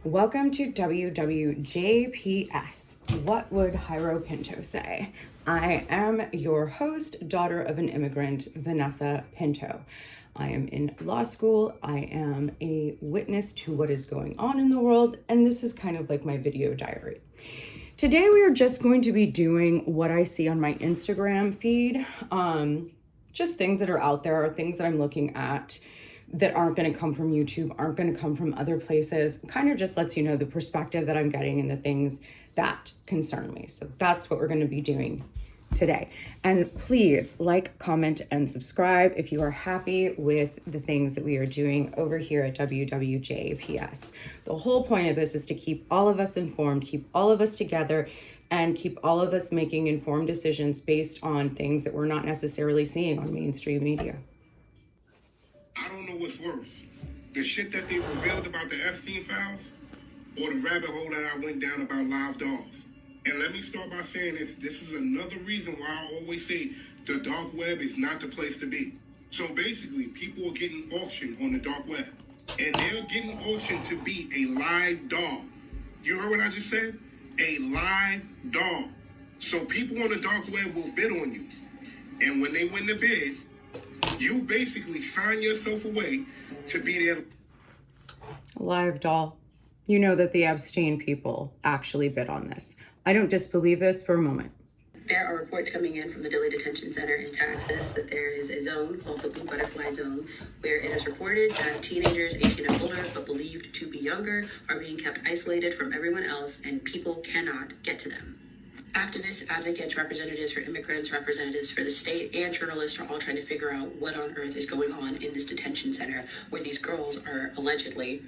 Welcome to WWJPS. What would Jairo Pinto say? I am your host, daughter of an immigrant, Vanessa Pinto. I am in law school. I am a witness to what is going on in the world, and this is kind of like my video diary. Today we are just going to be doing what I see on my Instagram feed. Just things that are out there, or things that I'm looking at that aren't going to come from YouTube, aren't going to come from other places. Kind of just lets you know the perspective that I'm getting and the things that concern me. So that's what we're going to be doing today. And please like, comment, and subscribe if you are happy with the things that we are doing over here at WWJPS. The whole point of this is to keep all of us informed, keep all of us together, and keep all of us making informed decisions based on things that we're not necessarily seeing on mainstream media. I don't know what's worse, the shit that they revealed about the Epstein files, or the rabbit hole that I went down about live dolls. And let me start by saying this is another reason why I always say the dark web is not the place to be. So basically, people are getting auctioned on the dark web, and they're getting auctioned to be a live doll. You heard what I just said? A live doll. So people on the dark web will bid on you. And when they win the bid, you basically sign yourself away to be there. A live doll. You know that the Epstein people actually bid on this. I don't disbelieve this for a moment. There are reports coming in from the Dilley Detention Center in Texas that there is a zone called the Blue Butterfly Zone, where it is reported that teenagers 18 and older, but believed to be younger, are being kept isolated from everyone else, and people cannot get to them. Activists, advocates, representatives for immigrants, representatives for the state, and journalists are all trying to figure out what on earth is going on in this detention center where these girls are allegedly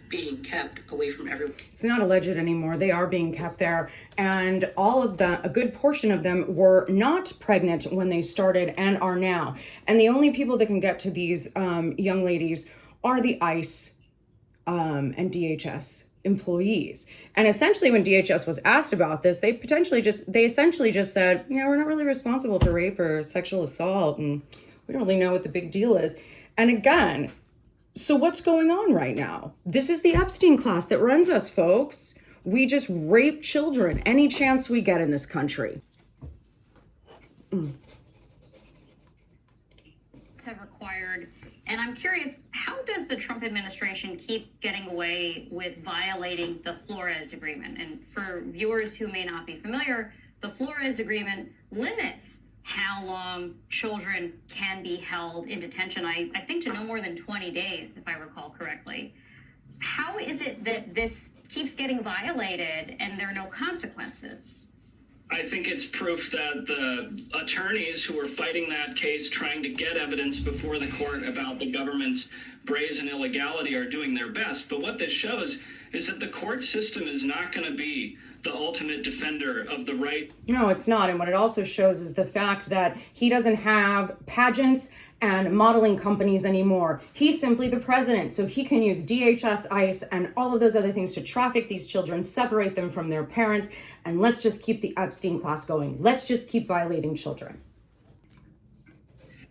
being kept away from everyone. It's not alleged anymore. They are being kept there. And all of them, a good portion of them, were not pregnant when they started and are now. And the only people that can get to these young ladies are the ICE and DHS employees. And essentially when DHS was asked about this, they essentially just said, yeah, we're not really responsible for rape or sexual assault, and we don't really know what the big deal is. And again, so what's going on right now? This is the Epstein class that runs us, folks. We just rape children any chance we get in this country. Have required, and I'm curious, how does the Trump administration keep getting away with violating the Flores Agreement? And for viewers who may not be familiar, the Flores Agreement limits how long children can be held in detention, I think to no more than 20 days, if I recall correctly. How is it that this keeps getting violated and there are no consequences? I think it's proof that the attorneys who are fighting that case, trying to get evidence before the court about the government's brazen illegality, are doing their best. But what this shows is that the court system is not going to be the ultimate defender of the right. No, it's not. And what it also shows is the fact that he doesn't have pageants and modeling companies anymore. He's simply the president, so he can use DHS, ICE, and all of those other things to traffic these children, separate them from their parents, and let's just keep the Epstein class going. Let's just keep violating children.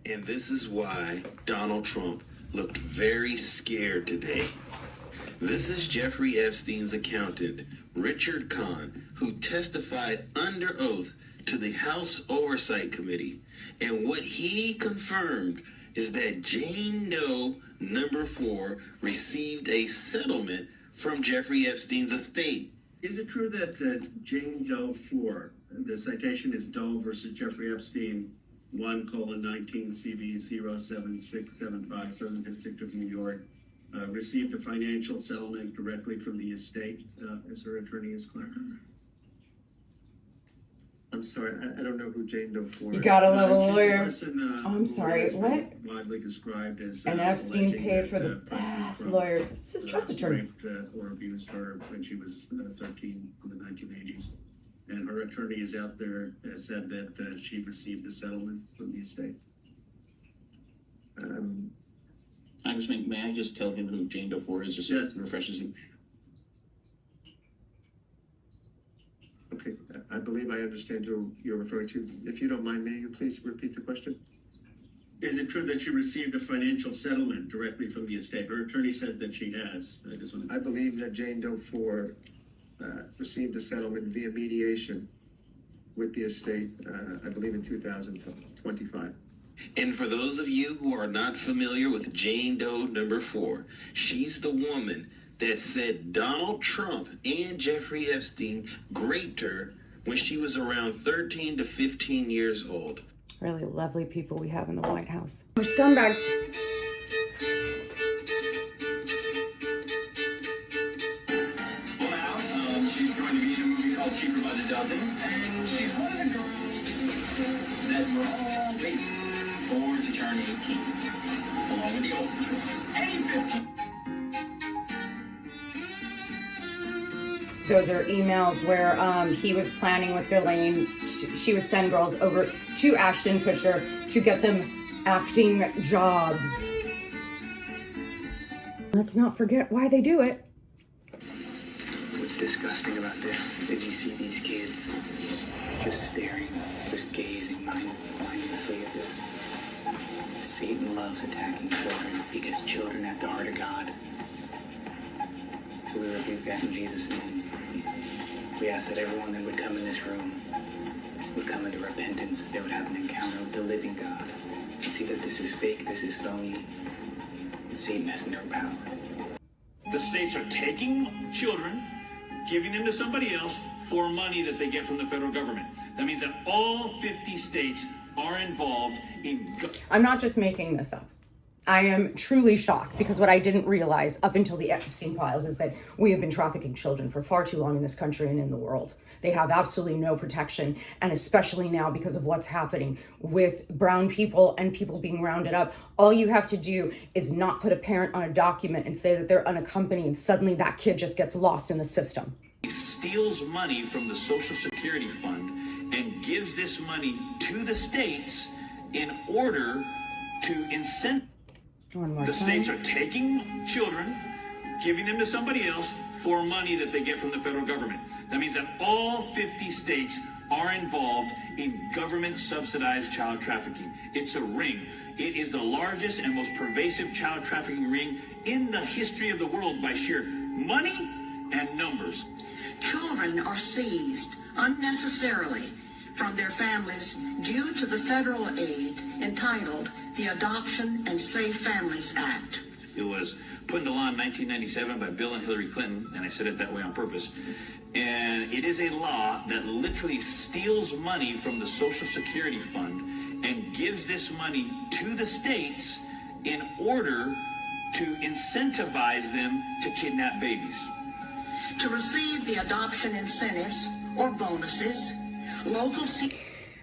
And this is why Donald Trump looked very scared today. This is Jeffrey Epstein's accountant, Richard Kahn, who testified under oath to the House Oversight Committee. And what he confirmed is that Jane Doe number 4 received a settlement from Jeffrey Epstein's estate. Is it true that Jane Doe 4, the citation is Doe versus Jeffrey Epstein, 1:19 CV 07675, Southern District of New York, received a financial settlement directly from the estate, as her attorney is clear? I'm sorry, I don't know who Jane Doe 4 is. You gotta love a lawyer. Person, I'm sorry, what? Widely described as and Epstein paid for the best lawyers. This is trust attorney. Raped or abused her when she was 13 in the 1980s. And her attorney is out there, said that she received a settlement from the estate. Congressman, may I just tell him who Jane Doe 4 is, just so it refreshes him? Okay, I believe I understand who you're referring to. If you don't mind, may you please repeat the question? Is it true that she received a financial settlement directly from the estate? Her attorney said that she has. I believe that Jane Doe 4 received a settlement via mediation with the estate, I believe in 2025. And for those of you who are not familiar with Jane Doe number 4, she's the woman that said Donald Trump and Jeffrey Epstein raped her when she was around 13 to 15 years old. Really lovely people we have in the White House. We're scumbags. Well, now, she's going to be in a movie called Cheaper by the Dozen, and she's one of the girls that we're all waiting for to turn 18, along with the Olsen twins. Any 15. Those are emails where he was planning with Ghislaine. She would send girls over to Ashton Kutcher to get them acting jobs. Let's not forget why they do it. What's disgusting about this is you see these kids just staring, just gazing mindlessly at this. Satan loves attacking children because children have the heart of God. So we rebuke that in Jesus' name. We ask that everyone that would come in this room would come into repentance. They would have an encounter with the living God and see that this is fake, this is phony, and Satan has no power. The states are taking children, giving them to somebody else for money that they get from the federal government. That means that all 50 states are involved in... I'm not just making this up. I am truly shocked because what I didn't realize up until the Epstein files is that we have been trafficking children for far too long in this country and in the world. They have absolutely no protection, and especially now because of what's happening with brown people and people being rounded up. All you have to do is not put a parent on a document and say that they're unaccompanied, and suddenly that kid just gets lost in the system. He steals money from the Social Security Fund and gives this money to the states in order to incent. The states are taking children, giving them to somebody else for money that they get from the federal government. That means that all 50 states are involved in government-subsidized child trafficking. It's a ring. It is the largest and most pervasive child trafficking ring in the history of the world by sheer money and numbers. Children are seized unnecessarily from their families due to the federal aid entitled the Adoption and Safe Families Act. It was put into law in 1997 by Bill and Hillary Clinton, and I said it that way on purpose. And it is a law that literally steals money from the Social Security Fund and gives this money to the states in order to incentivize them to kidnap babies. To receive the adoption incentives or bonuses, local...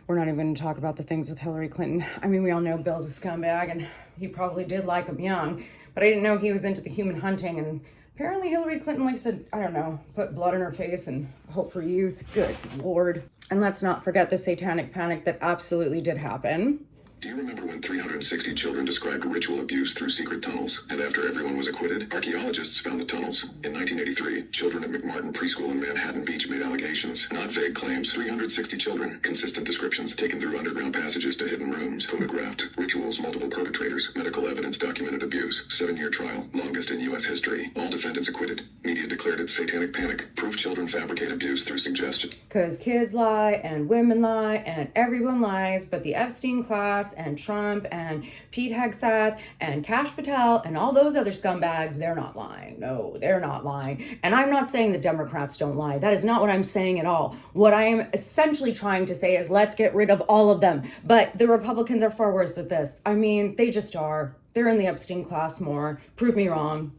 We're not even going to talk about the things with Hillary Clinton. I mean, we all know Bill's a scumbag, and he probably did like him young, but I didn't know he was into the human hunting, and apparently Hillary Clinton likes to, I don't know, put blood in her face and hope for youth. Good Lord. And let's not forget the satanic panic that absolutely did happen. Do you remember when 360 children described ritual abuse through secret tunnels, and after everyone was acquitted, archaeologists found the tunnels? In 1983, children at McMartin Preschool in Manhattan Beach made allegations, not vague claims. 360 children, consistent descriptions, taken through underground passages to hidden rooms, photographed, rituals, multiple perpetrators, medical evidence, documented abuse, 7-year trial, longest in U.S. history, all defendants acquitted. Media declared it satanic panic, proof children fabricate abuse through suggestion. Because kids lie, and women lie, and everyone lies, but the Epstein class, and Trump, and Pete Hegseth, and Kash Patel, and all those other scumbags, they're not lying. No, they're not lying. And I'm not saying the Democrats don't lie. That is not what I'm saying at all. What I am essentially trying to say is let's get rid of all of them. But the Republicans are far worse at this. I mean, they just are. They're in the Epstein class more. Prove me wrong.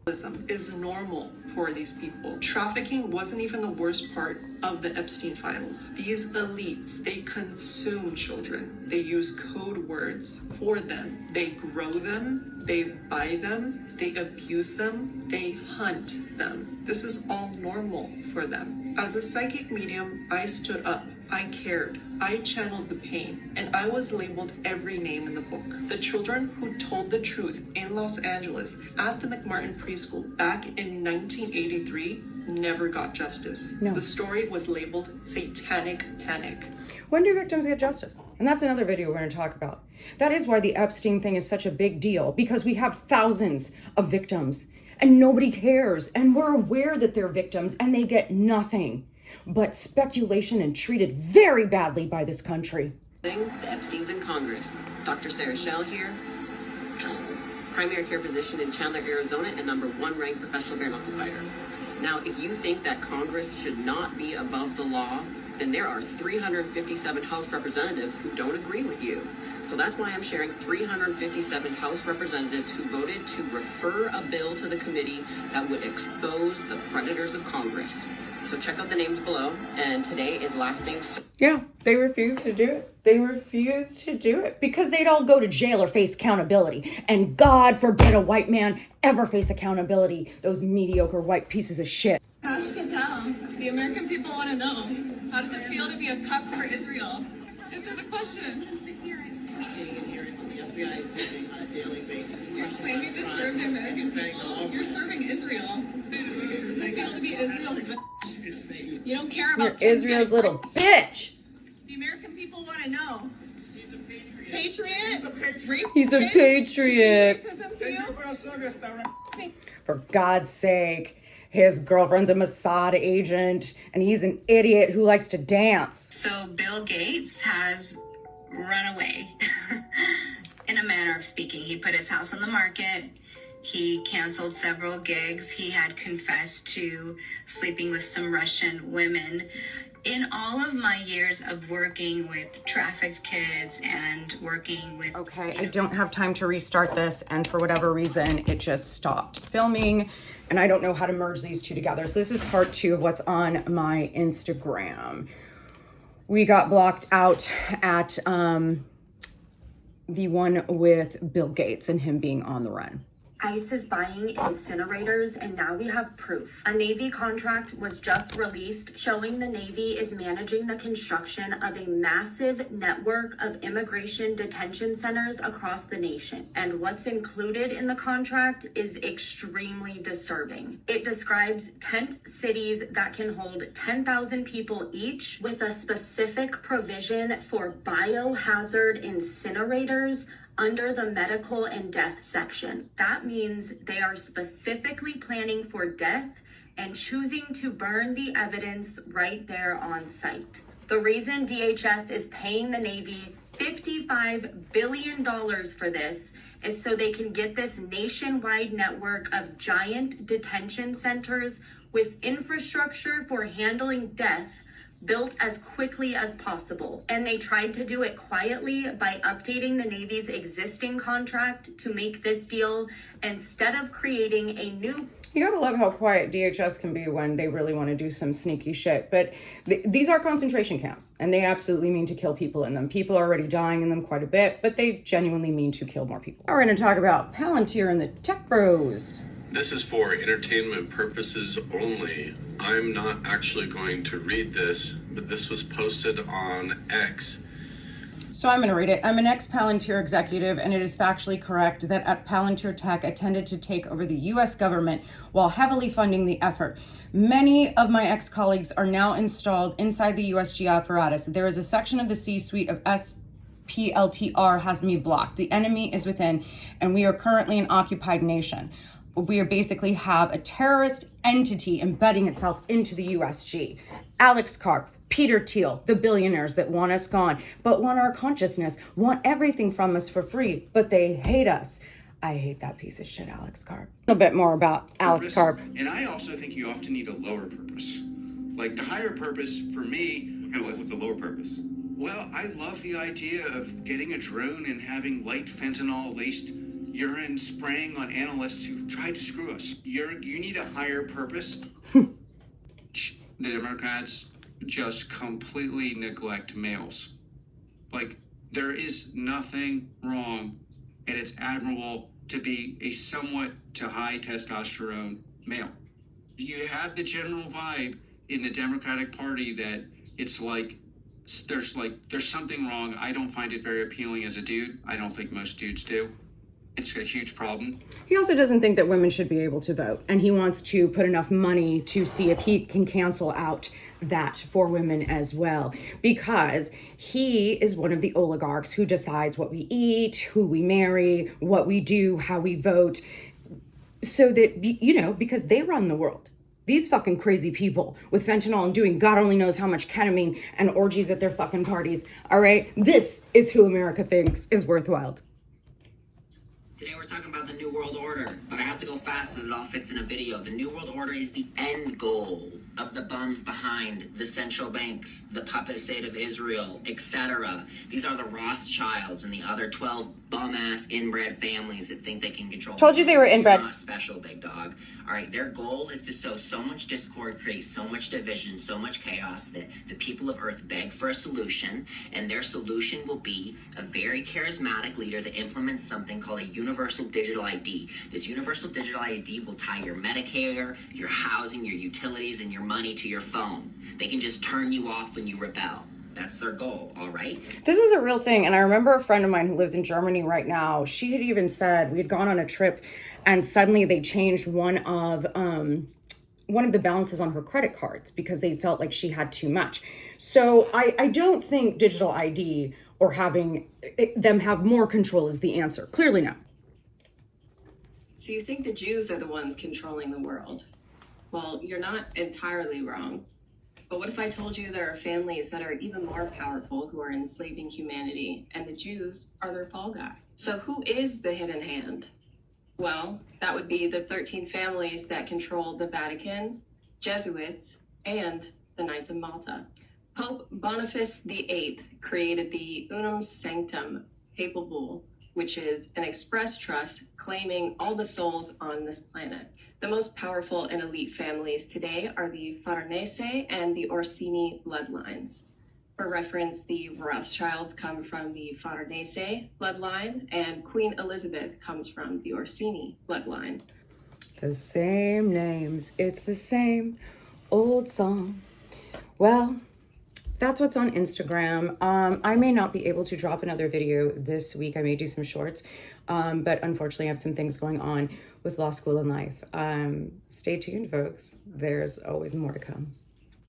Is normal for these people. Trafficking wasn't even the worst part of the Epstein files. These elites, they consume children. They use code words for them. They grow them, they buy them, they abuse them, they hunt them. This is all normal for them. As a psychic medium, I stood up. I cared. I channeled the pain, and I was labeled every name in the book. The children who told the truth in Los Angeles at the McMartin Preschool back in 1983 never got justice. No. The story was labeled satanic panic. When do victims get justice? And that's another video we're going to talk about. That is why the Epstein thing is such a big deal, because we have thousands of victims and nobody cares. And we're aware that they're victims and they get nothing but speculation and treated very badly by this country. The Epsteins in Congress. Dr. Sarah Schell here, primary care physician in Chandler, Arizona, and #1 ranked professional bare knuckle fighter. Now, if you think that Congress should not be above the law, then there are 357 House representatives who don't agree with you. So that's why I'm sharing 357 House representatives who voted to refer a bill to the committee that would expose the predators of Congress. So check out the names below, and today is last name. Yeah, they refuse to do it. They refuse to do it because they'd all go to jail or face accountability. And God forbid a white man ever face accountability. Those mediocre white pieces of shit. Ash Patel, the American people want to know, how does it feel to be a cup for Israel? Answer the question. We're seeing and hearing what the FBI is doing on a daily basis. You're claiming to serve the American people. You're serving Israel. Does it feel to be Israel's? You don't care about Israel's little bitch. The American people want to know. He's a patriot. Patriot? He's a patriot. Patriotism to you? For God's sake. His girlfriend's a Mossad agent, and he's an idiot who likes to dance. So Bill Gates has run away, in a manner of speaking. He put his house on the market. He canceled several gigs. He had confessed to sleeping with some Russian women. In all of my years of working with trafficked kids and working with... Okay, I don't have time to restart this, and for whatever reason, it just stopped filming, and I don't know how to merge these two together. So this is part 2 of what's on my Instagram. We got blocked out at the one with Bill Gates and him being on the run. ICE is buying incinerators, and now we have proof. A Navy contract was just released showing the Navy is managing the construction of a massive network of immigration detention centers across the nation. And what's included in the contract is extremely disturbing. It describes tent cities that can hold 10,000 people each, with a specific provision for biohazard incinerators under the medical and death section. That means they are specifically planning for death and choosing to burn the evidence right there on site. The reason DHS is paying the Navy $55 billion for this is so they can get this nationwide network of giant detention centers with infrastructure for handling death built as quickly as possible. And they tried to do it quietly by updating the Navy's existing contract to make this deal instead of creating a new... You gotta love how quiet DHS can be when they really want to do some sneaky shit. But these are concentration camps, and they absolutely mean to kill people in them. People are already dying in them quite a bit, but they genuinely mean to kill more people. We're gonna talk about Palantir and the Tech Bros. This is for entertainment purposes only. I'm not actually going to read this, but this was posted on X. So I'm going to read it. I'm an ex-Palantir executive, and it is factually correct that at Palantir Tech attended to take over the U.S. government while heavily funding the effort. Many of my ex-colleagues are now installed inside the USG apparatus. There is a section of the C-suite of SPLTR has me blocked. The enemy is within, and we are currently an occupied nation. We basically have a terrorist entity embedding itself into the USG. Alex Karp, Peter Thiel, the billionaires that want us gone, but want our consciousness, want everything from us for free, but they hate us. I hate that piece of shit, Alex Karp. A bit more about Alex Karp. And I also think you often need a lower purpose. Like the higher purpose for me... What's the lower purpose? Well, I love the idea of getting a drone and having light fentanyl-laced urine spraying on analysts who tried to screw us. You need a higher purpose. The Democrats just completely neglect males. Like, there is nothing wrong, and it's admirable to be a somewhat to high testosterone male. You have the general vibe in the Democratic Party that it's like there's something wrong. I don't find it very appealing as a dude. I don't think most dudes do. It's a huge problem. He also doesn't think that women should be able to vote, and he wants to put enough money to see if he can cancel out that for women as well, because he is one of the oligarchs who decides what we eat, who we marry, what we do, how we vote, so that, you know, because they run the world. These fucking crazy people with fentanyl and doing God only knows how much ketamine and orgies at their fucking parties, all right? This is who America thinks is worthwhile. Today we're talking about the New World Order, but I have to go fast so that it all fits in a video. The New World Order is the end goal of the bums behind the central banks, the puppet state of Israel, etc. These are the Rothschilds and the other 12 bum-ass inbred families that think they can control. Told you they were inbred. Not special, big dog. All right, their goal is to sow so much discord, create so much division, so much chaos that the people of Earth beg for a solution, and their solution will be a very charismatic leader that implements something called a universal digital ID. This universal digital ID will tie your Medicare, your housing, your utilities, and your money to your phone. They can just turn you off when you rebel. That's their goal, all right? This is a real thing, and I remember a friend of mine who lives in Germany right now, she had even said, we had gone on a trip, and suddenly they changed one of the balances on her credit cards because they felt like she had too much. So I don't think digital ID or having them have more control is the answer. Clearly no. So you think the Jews are the ones controlling the world? Well, you're not entirely wrong. But what if I told you there are families that are even more powerful who are enslaving humanity, and the Jews are their fall guys? So who is the hidden hand? Well, that would be the 13 families that control the Vatican, Jesuits, and the Knights of Malta. Pope Boniface VIII created the Unum Sanctum Papal Bull, which is an express trust claiming all the souls on this planet. The most powerful and elite families today are the Farnese and the Orsini bloodlines. For reference, the Rothschilds come from the Farnese bloodline, and Queen Elizabeth comes from the Orsini bloodline. The same names, it's the same old song. Well, that's what's on Instagram. I may not be able to drop another video this week. I may do some shorts, but unfortunately I have some things going on with law school and life. Stay tuned, folks. There's always more to come.